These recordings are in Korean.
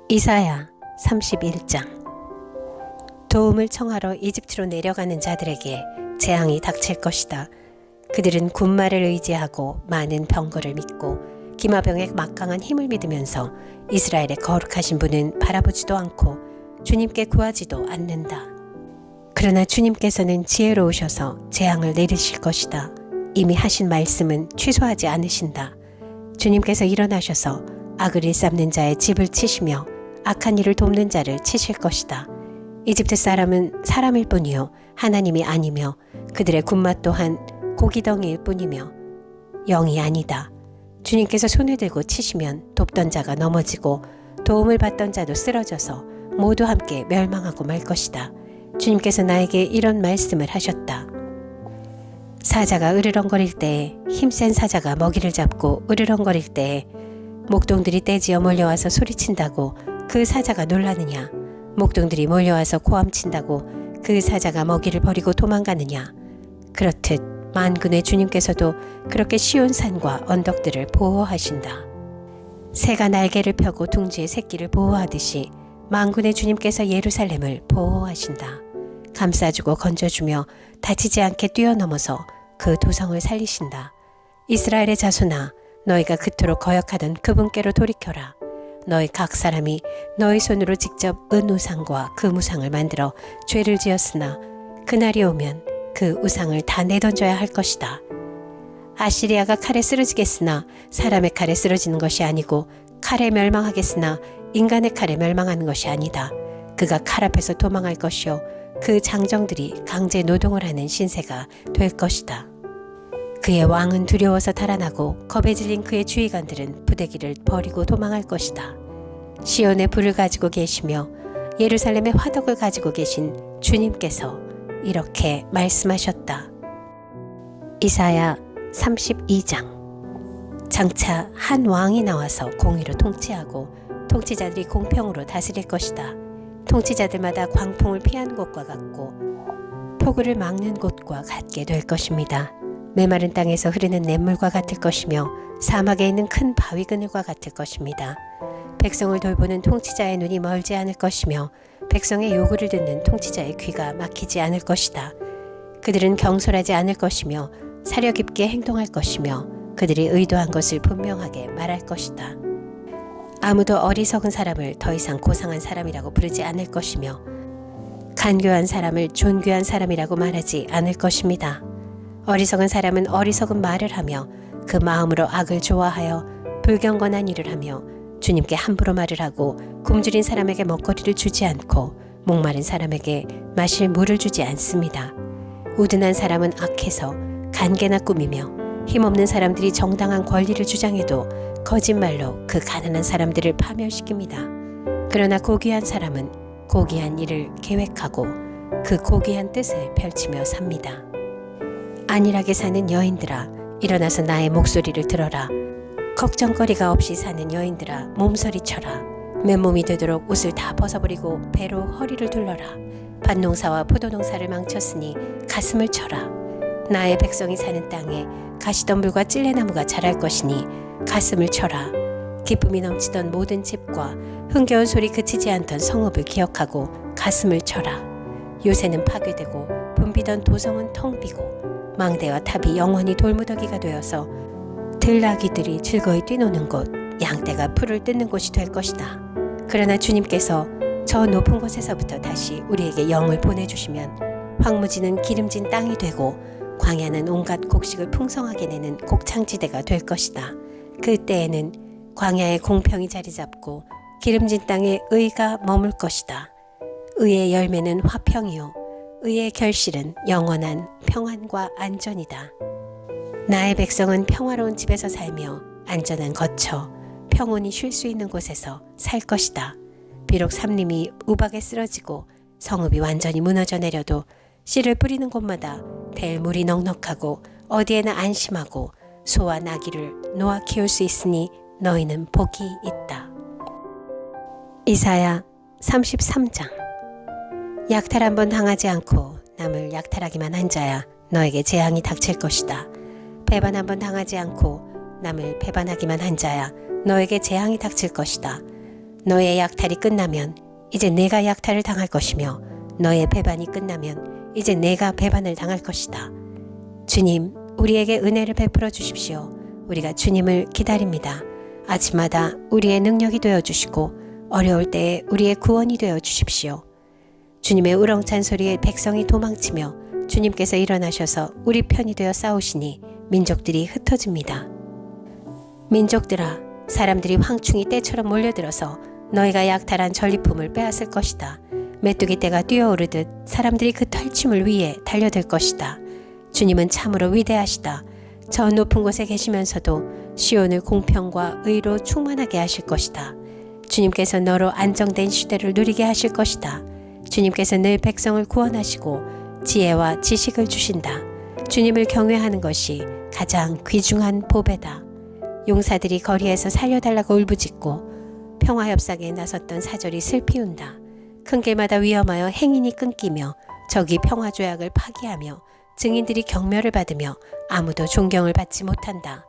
이사야 31장. 도움을 청하러 이집트로 내려가는 자들에게 재앙이 닥칠 것이다. 그들은 군마를 의지하고 많은 병거를 믿고 기마병의 막강한 힘을 믿으면서 이스라엘의 거룩하신 분은 바라보지도 않고 주님께 구하지도 않는다. 그러나 주님께서는 지혜로우셔서 재앙을 내리실 것이다. 이미 하신 말씀은 취소하지 않으신다. 주님께서 일어나셔서 악을 일삼는 자의 집을 치시며 악한 일을 돕는 자를 치실 것이다. 이집트 사람은 사람일 뿐이요 하나님이 아니며 그들의 군마 또한 고기덩이일 뿐이며 영이 아니다. 주님께서 손을 들고 치시면 돕던 자가 넘어지고 도움을 받던 자도 쓰러져서 모두 함께 멸망하고 말 것이다. 주님께서 나에게 이런 말씀을 하셨다. 사자가 으르렁거릴 때에, 힘센 사자가 먹이를 잡고 으르렁거릴 때에 목동들이 떼지어 몰려와서 소리친다고 그 사자가 놀라느냐? 목동들이 몰려와서 고함친다고 그 사자가 먹이를 버리고 도망가느냐? 그렇듯 만군의 주님께서도 그렇게 시온 산과 언덕들을 보호하신다. 새가 날개를 펴고 둥지의 새끼를 보호하듯이 만군의 주님께서 예루살렘을 보호하신다. 감싸주고 건져주며 다치지 않게 뛰어넘어서 그 도성을 살리신다. 이스라엘의 자손아, 너희가 그토록 거역하던 그분께로 돌이켜라. 너희 각 사람이 너희 손으로 직접 은우상과 그 무상을 만들어 죄를 지었으나 그날이 오면 그 우상을 다 내던져야 할 것이다. 아시리아가 칼에 쓰러지겠으나 사람의 칼에 쓰러지는 것이 아니고 칼에 멸망하겠으나 인간의 칼에 멸망하는 것이 아니다. 그가 칼 앞에서 도망할 것이요 그 장정들이 강제 노동을 하는 신세가 될 것이다. 그의 왕은 두려워서 달아나고 겁에 질린 그의 주의관들은 부대기를 버리고 도망할 것이다. 시온의 불을 가지고 계시며 예루살렘의 화덕을 가지고 계신 주님께서 이렇게 말씀하셨다. 이사야 32장. 장차 한 왕이 나와서 공의로 통치하고 통치자들이 공평으로 다스릴 것이다. 통치자들마다 광풍을 피한 곳과 같고 폭우를 막는 곳과 같게 될 것입니다. 메마른 땅에서 흐르는 냇물과 같을 것이며 사막에 있는 큰 바위 그늘과 같을 것입니다. 백성을 돌보는 통치자의 눈이 멀지 않을 것이며 백성의 요구를 듣는 통치자의 귀가 막히지 않을 것이다. 그들은 경솔하지 않을 것이며 사려 깊게 행동할 것이며 그들이 의도한 것을 분명하게 말할 것이다. 아무도 어리석은 사람을 더 이상 고상한 사람이라고 부르지 않을 것이며 간교한 사람을 존귀한 사람이라고 말하지 않을 것입니다. 어리석은 사람은 어리석은 말을 하며 그 마음으로 악을 좋아하여 불경건한 일을 하며 주님께 함부로 말을 하고 굶주린 사람에게 먹거리를 주지 않고 목마른 사람에게 마실 물을 주지 않습니다. 우둔한 사람은 악해서 간계나 꾸미며 힘없는 사람들이 정당한 권리를 주장해도 거짓말로 그 가난한 사람들을 파멸시킵니다. 그러나 고귀한 사람은 고귀한 일을 계획하고 그 고귀한 뜻을 펼치며 삽니다. 안일하게 사는 여인들아, 일어나서 나의 목소리를 들어라. 걱정거리가 없이 사는 여인들아, 몸서리쳐라. 맨몸이 되도록 옷을 다 벗어버리고 배로 허리를 둘러라. 밭농사와 포도농사를 망쳤으니 가슴을 쳐라. 나의 백성이 사는 땅에 가시덤불과 찔레나무가 자랄 것이니 가슴을 쳐라. 기쁨이 넘치던 모든 집과 흥겨운 소리 그치지 않던 성읍을 기억하고 가슴을 쳐라. 요새는 파괴되고 붐비던 도성은 텅 비고 망대와 탑이 영원히 돌무더기가 되어서 들나귀들이 즐거이 뛰노는 곳, 양떼가 풀을 뜯는 곳이 될 것이다. 그러나 주님께서 저 높은 곳에서부터 다시 우리에게 영을 보내주시면 황무지는 기름진 땅이 되고 광야는 온갖 곡식을 풍성하게 내는 곡창지대가 될 것이다. 그때에는 광야에 공평이 자리 잡고 기름진 땅에 의가 머물 것이다. 의의 열매는 화평이요 의의 결실은 영원한 평안과 안전이다. 나의 백성은 평화로운 집에서 살며 안전한 거처, 평온히 쉴 수 있는 곳에서 살 것이다. 비록 삼림이 우박에 쓰러지고 성읍이 완전히 무너져 내려도 씨를 뿌리는 곳마다 댈 물이 넉넉하고 어디에나 안심하고 소와 나귀를 놓아 키울 수 있으니 너희는 복이 있다. 이사야 33장. 약탈 한번 당하지 않고 남을 약탈하기만 한 자야 너에게 재앙이 닥칠 것이다. 배반 한번 당하지 않고 남을 배반하기만 한 자야 너에게 재앙이 닥칠 것이다. 너의 약탈이 끝나면 이제 내가 약탈을 당할 것이며 너의 배반이 끝나면 이제 내가 배반을 당할 것이다. 주님, 우리에게 은혜를 베풀어 주십시오. 우리가 주님을 기다립니다. 아침마다 우리의 능력이 되어 주시고 어려울 때에 우리의 구원이 되어 주십시오. 주님의 우렁찬 소리에 백성이 도망치며 주님께서 일어나셔서 우리 편이 되어 싸우시니 민족들이 흩어집니다. 민족들아, 사람들이 황충이 때처럼 몰려들어서 너희가 약탈한 전리품을 빼앗을 것이다. 메뚜기 떼가 뛰어오르듯 사람들이 그 털침을 위해 달려들 것이다. 주님은 참으로 위대하시다. 저 높은 곳에 계시면서도 시온을 공평과 의로 충만하게 하실 것이다. 주님께서 너로 안정된 시대를 누리게 하실 것이다. 주님께서 늘 백성을 구원하시고 지혜와 지식을 주신다. 주님을 경외하는 것이 가장 귀중한 보배다. 용사들이 거리에서 살려달라고 울부짖고 평화협상에 나섰던 사절이 슬피 운다. 큰 길마다 위험하여 행인이 끊기며 적이 평화조약을 파기하며 증인들이 경멸을 받으며 아무도 존경을 받지 못한다.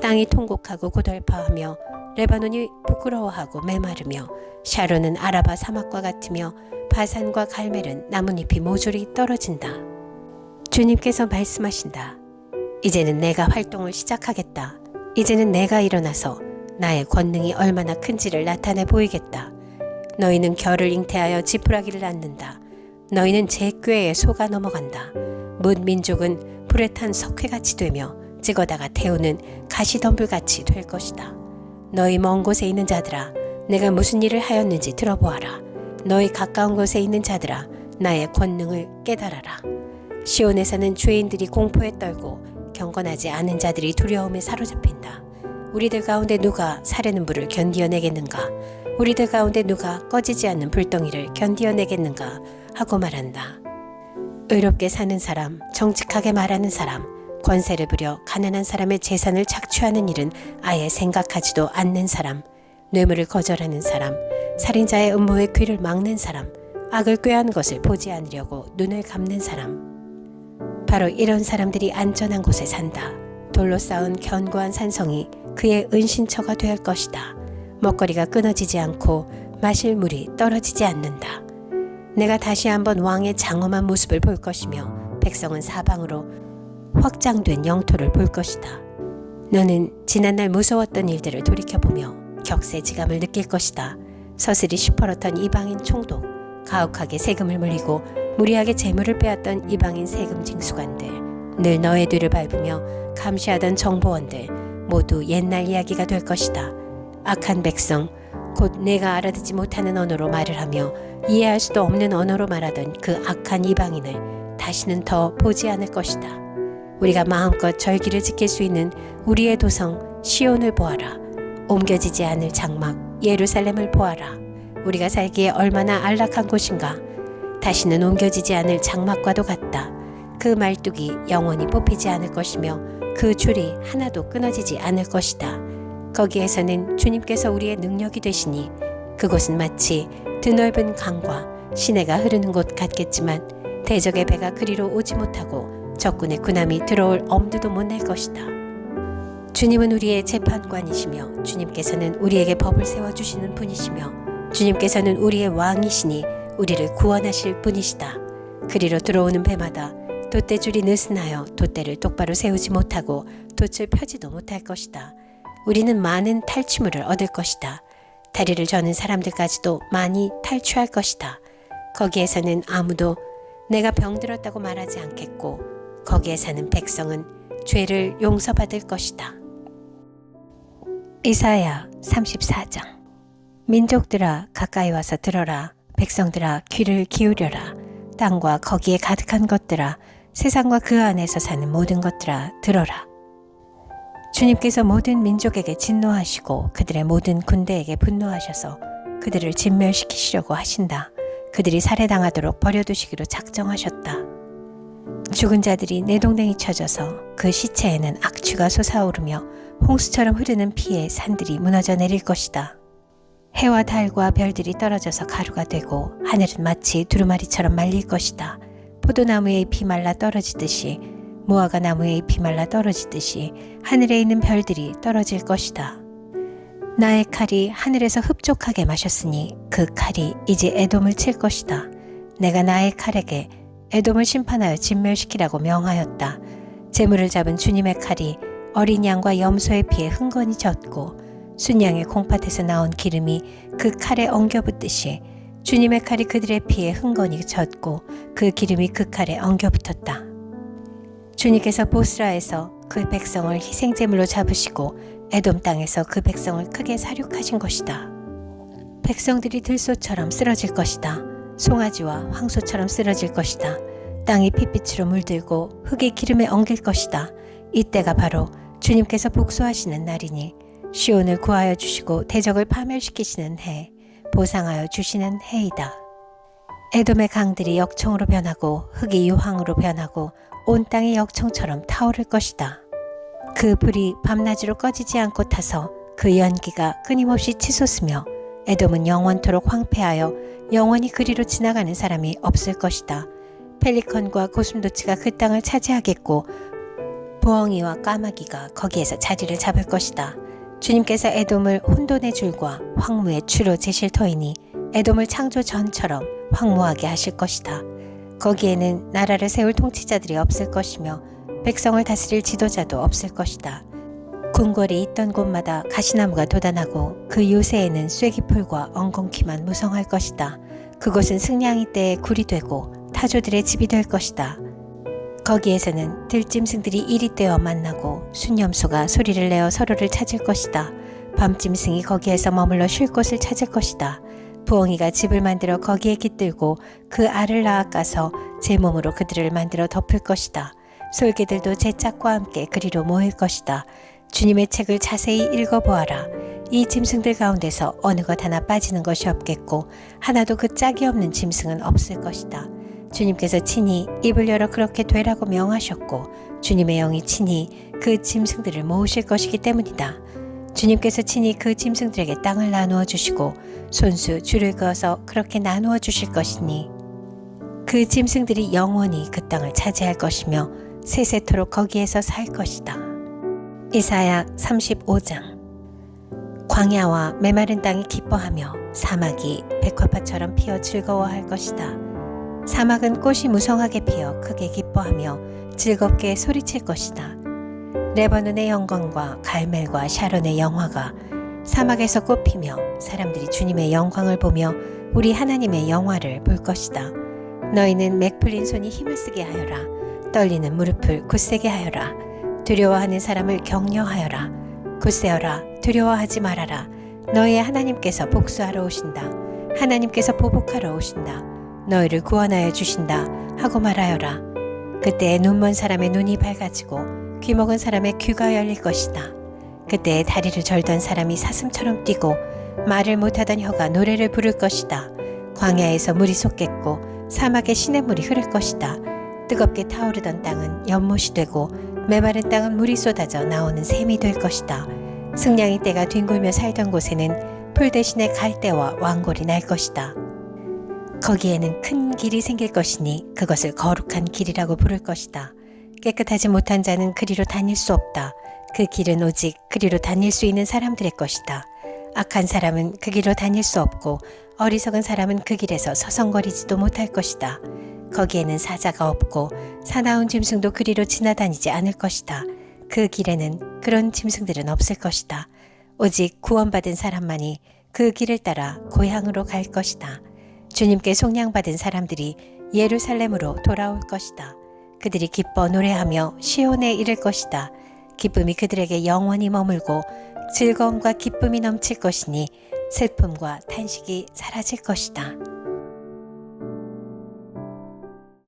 땅이 통곡하고 고달파하며 레바논이 부끄러워하고 메마르며 샤론은 아라바 사막과 같으며 바산과 갈멜은 나뭇잎이 모조리 떨어진다. 주님께서 말씀하신다. 이제는 내가 활동을 시작하겠다. 이제는 내가 일어나서 나의 권능이 얼마나 큰지를 나타내 보이겠다. 너희는 겨를 잉태하여 지푸라기를 낳는다. 너희는 제 꾀에 속아 넘어간다. 뭇 민족은 불에 탄 석회같이 되며 찍어다가 태우는 가시덤불같이 될 것이다. 너희 먼 곳에 있는 자들아, 내가 무슨 일을 하였는지 들어보아라. 너희 가까운 곳에 있는 자들아, 나의 권능을 깨달아라. 시온에서는 죄인들이 공포에 떨고 경건하지 않은 자들이 두려움에 사로잡힌다. 우리들 가운데 누가 사르는 불을 견디어내겠는가? 우리들 가운데 누가 꺼지지 않는 불덩이를 견디어내겠는가? 하고 말한다. 의롭게 사는 사람, 정직하게 말하는 사람, 권세를 부려 가난한 사람의 재산을 착취하는 일은 아예 생각하지도 않는 사람, 뇌물을 거절하는 사람, 살인자의 음모에 귀를 막는 사람, 악을 꾀한 것을 보지 않으려고 눈을 감는 사람. 바로 이런 사람들이 안전한 곳에 산다. 돌로 쌓은 견고한 산성이 그의 은신처가 될 것이다. 먹거리가 끊어지지 않고 마실 물이 떨어지지 않는다. 내가 다시 한번 왕의 장엄한 모습을 볼 것이며 백성은 사방으로 확장된 영토를 볼 것이다. 너는 지난날 무서웠던 일들을 돌이켜보며 격세지감을 느낄 것이다. 서슬이 시퍼렇던 이방인 총독, 가혹하게 세금을 물리고 무리하게 재물을 빼앗던 이방인 세금 징수관들, 늘 너의 뒤를 밟으며 감시하던 정보원들, 모두 옛날 이야기가 될 것이다. 악한 백성, 곧 내가 알아듣지 못하는 언어로 말을 하며 이해할 수도 없는 언어로 말하던 그 악한 이방인을 다시는 더 보지 않을 것이다. 우리가 마음껏 절기를 지킬 수 있는 우리의 도성 시온을 보아라. 옮겨지지 않을 장막 예루살렘을 보아라. 우리가 살기에 얼마나 안락한 곳인가. 다시는 옮겨지지 않을 장막과도 같다. 그 말뚝이 영원히 뽑히지 않을 것이며 그 줄이 하나도 끊어지지 않을 것이다. 거기에서는 주님께서 우리의 능력이 되시니 그곳은 마치 드넓은 강과 시내가 흐르는 곳 같겠지만 대적의 배가 그리로 오지 못하고 적군의 군함이 들어올 엄두도 못 낼 것이다. 주님은 우리의 재판관이시며 주님께서는 우리에게 법을 세워주시는 분이시며 주님께서는 우리의 왕이시니 우리를 구원하실 분이시다. 그리로 들어오는 배마다 돛대줄이 느슨하여 돛대를 똑바로 세우지 못하고 돛을 펴지도 못할 것이다. 우리는 많은 탈취물을 얻을 것이다. 다리를 저는 사람들까지도 많이 탈취할 것이다. 거기에서는 아무도 내가 병들었다고 말하지 않겠고 거기에 사는 백성은 죄를 용서받을 것이다. 이사야 34장. 민족들아 가까이 와서 들어라. 백성들아 귀를 기울여라. 땅과 거기에 가득한 것들아, 세상과 그 안에서 사는 모든 것들아 들어라. 주님께서 모든 민족에게 진노하시고 그들의 모든 군대에게 분노하셔서 그들을 진멸시키시려고 하신다. 그들이 살해당하도록 버려두시기로 작정하셨다. 죽은 자들이 내동댕이 쳐져서 그 시체에는 악취가 솟아오르며 홍수처럼 흐르는 피에 산들이 무너져 내릴 것이다. 해와 달과 별들이 떨어져서 가루가 되고 하늘은 마치 두루마리처럼 말릴 것이다. 포도나무의 잎이 말라 떨어지듯이 무화과 나무의 잎이 말라 떨어지듯이 하늘에 있는 별들이 떨어질 것이다. 나의 칼이 하늘에서 흡족하게 마셨으니 그 칼이 이제 에돔을 칠 것이다. 내가 나의 칼에게 에돔을 심판하여 진멸시키라고 명하였다. 재물을 잡은 주님의 칼이 어린 양과 염소의 피에 흥건히 젖고 순양의 콩팥에서 나온 기름이 그 칼에 엉겨붙듯이 주님의 칼이 그들의 피에 흥건히 젖고 그 기름이 그 칼에 엉겨붙었다. 주님께서 보스라에서 그 백성을 희생제물로 잡으시고 에돔 땅에서 그 백성을 크게 사륙하신 것이다. 백성들이 들소처럼 쓰러질 것이다. 송아지와 황소처럼 쓰러질 것이다. 땅이 핏빛으로 물들고 흙이 기름에 엉길 것이다. 이때가 바로 주님께서 복수하시는 날이니 시온을 구하여 주시고 대적을 파멸시키시는 해, 보상하여 주시는 해이다. 에돔의 강들이 역청으로 변하고 흙이 유황으로 변하고 온 땅이 역청처럼 타오를 것이다. 그 불이 밤낮으로 꺼지지 않고 타서 그 연기가 끊임없이 치솟으며 에돔은 영원토록 황폐하여 영원히 그리로 지나가는 사람이 없을 것이다. 펠리컨과 고슴도치가 그 땅을 차지하겠고 부엉이와 까마귀가 거기에서 자리를 잡을 것이다. 주님께서 에돔을 혼돈의 줄과 황무의 추로 재실 터이니 에돔을 창조 전처럼 황무하게 하실 것이다. 거기에는 나라를 세울 통치자들이 없을 것이며 백성을 다스릴 지도자도 없을 것이다. 궁궐이 있던 곳마다 가시나무가 돋아나고 그 요새에는 쐐기풀과 엉겅퀴만 무성할 것이다. 그곳은 승냥이 떼의 굴이 되고 타조들의 집이 될 것이다. 거기에서는 들짐승들이 이리 떼어 만나고 순염소가 소리를 내어 서로를 찾을 것이다. 밤짐승이 거기에서 머물러 쉴 곳을 찾을 것이다. 부엉이가 집을 만들어 거기에 깃들고 그 알을 낳아가서 제 몸으로 그들을 만들어 덮을 것이다. 솔개들도 제 짝과 함께 그리로 모일 것이다. 주님의 책을 자세히 읽어보아라. 이 짐승들 가운데서 어느 것 하나 빠지는 것이 없겠고 하나도 그 짝이 없는 짐승은 없을 것이다. 주님께서 친히 입을 열어 그렇게 되라고 명하셨고 주님의 영이 친히 그 짐승들을 모으실 것이기 때문이다. 주님께서 친히 그 짐승들에게 땅을 나누어 주시고 손수 줄을 그어서 그렇게 나누어 주실 것이니 그 짐승들이 영원히 그 땅을 차지할 것이며 세세토록 거기에서 살 것이다. 이사야 35장. 광야와 메마른 땅이 기뻐하며 사막이 백화파처럼 피어 즐거워할 것이다. 사막은 꽃이 무성하게 피어 크게 기뻐하며 즐겁게 소리칠 것이다. 레바논의 영광과 갈멜과 샤론의 영화가 사막에서 꽃피며 사람들이 주님의 영광을 보며 우리 하나님의 영화를 볼 것이다. 너희는 맥 풀린 손이 힘을 쓰게 하여라. 떨리는 무릎을 굳세게 하여라. 두려워하는 사람을 격려하여라. 굳세어라. 두려워하지 말아라. 너희의 하나님께서 복수하러 오신다. 하나님께서 보복하러 오신다. 너희를 구원하여 주신다 하고 말하여라. 그때에 눈먼 사람의 눈이 밝아지고 귀먹은 사람의 귀가 열릴 것이다. 그때에 다리를 절던 사람이 사슴처럼 뛰고 말을 못하던 혀가 노래를 부를 것이다. 광야에서 물이 솟겠고 사막에 시냇물이 흐를 것이다. 뜨겁게 타오르던 땅은 연못이 되고 메마른 땅은 물이 쏟아져 나오는 샘이 될 것이다. 승냥이 떼가 뒹굴며 살던 곳에는 풀 대신에 갈대와 왕골이 날 것이다. 거기에는 큰 길이 생길 것이니 그것을 거룩한 길이라고 부를 것이다. 깨끗하지 못한 자는 그리로 다닐 수 없다. 그 길은 오직 그리로 다닐 수 있는 사람들의 것이다. 악한 사람은 그 길로 다닐 수 없고 어리석은 사람은 그 길에서 서성거리지도 못할 것이다. 거기에는 사자가 없고 사나운 짐승도 그리로 지나다니지 않을 것이다. 그 길에는 그런 짐승들은 없을 것이다. 오직 구원받은 사람만이 그 길을 따라 고향으로 갈 것이다. 주님께 속량받은 사람들이 예루살렘으로 돌아올 것이다. 그들이 기뻐 노래하며 시온에 이를 것이다. 기쁨이 그들에게 영원히 머물고 즐거움과 기쁨이 넘칠 것이니 슬픔과 탄식이 사라질 것이다.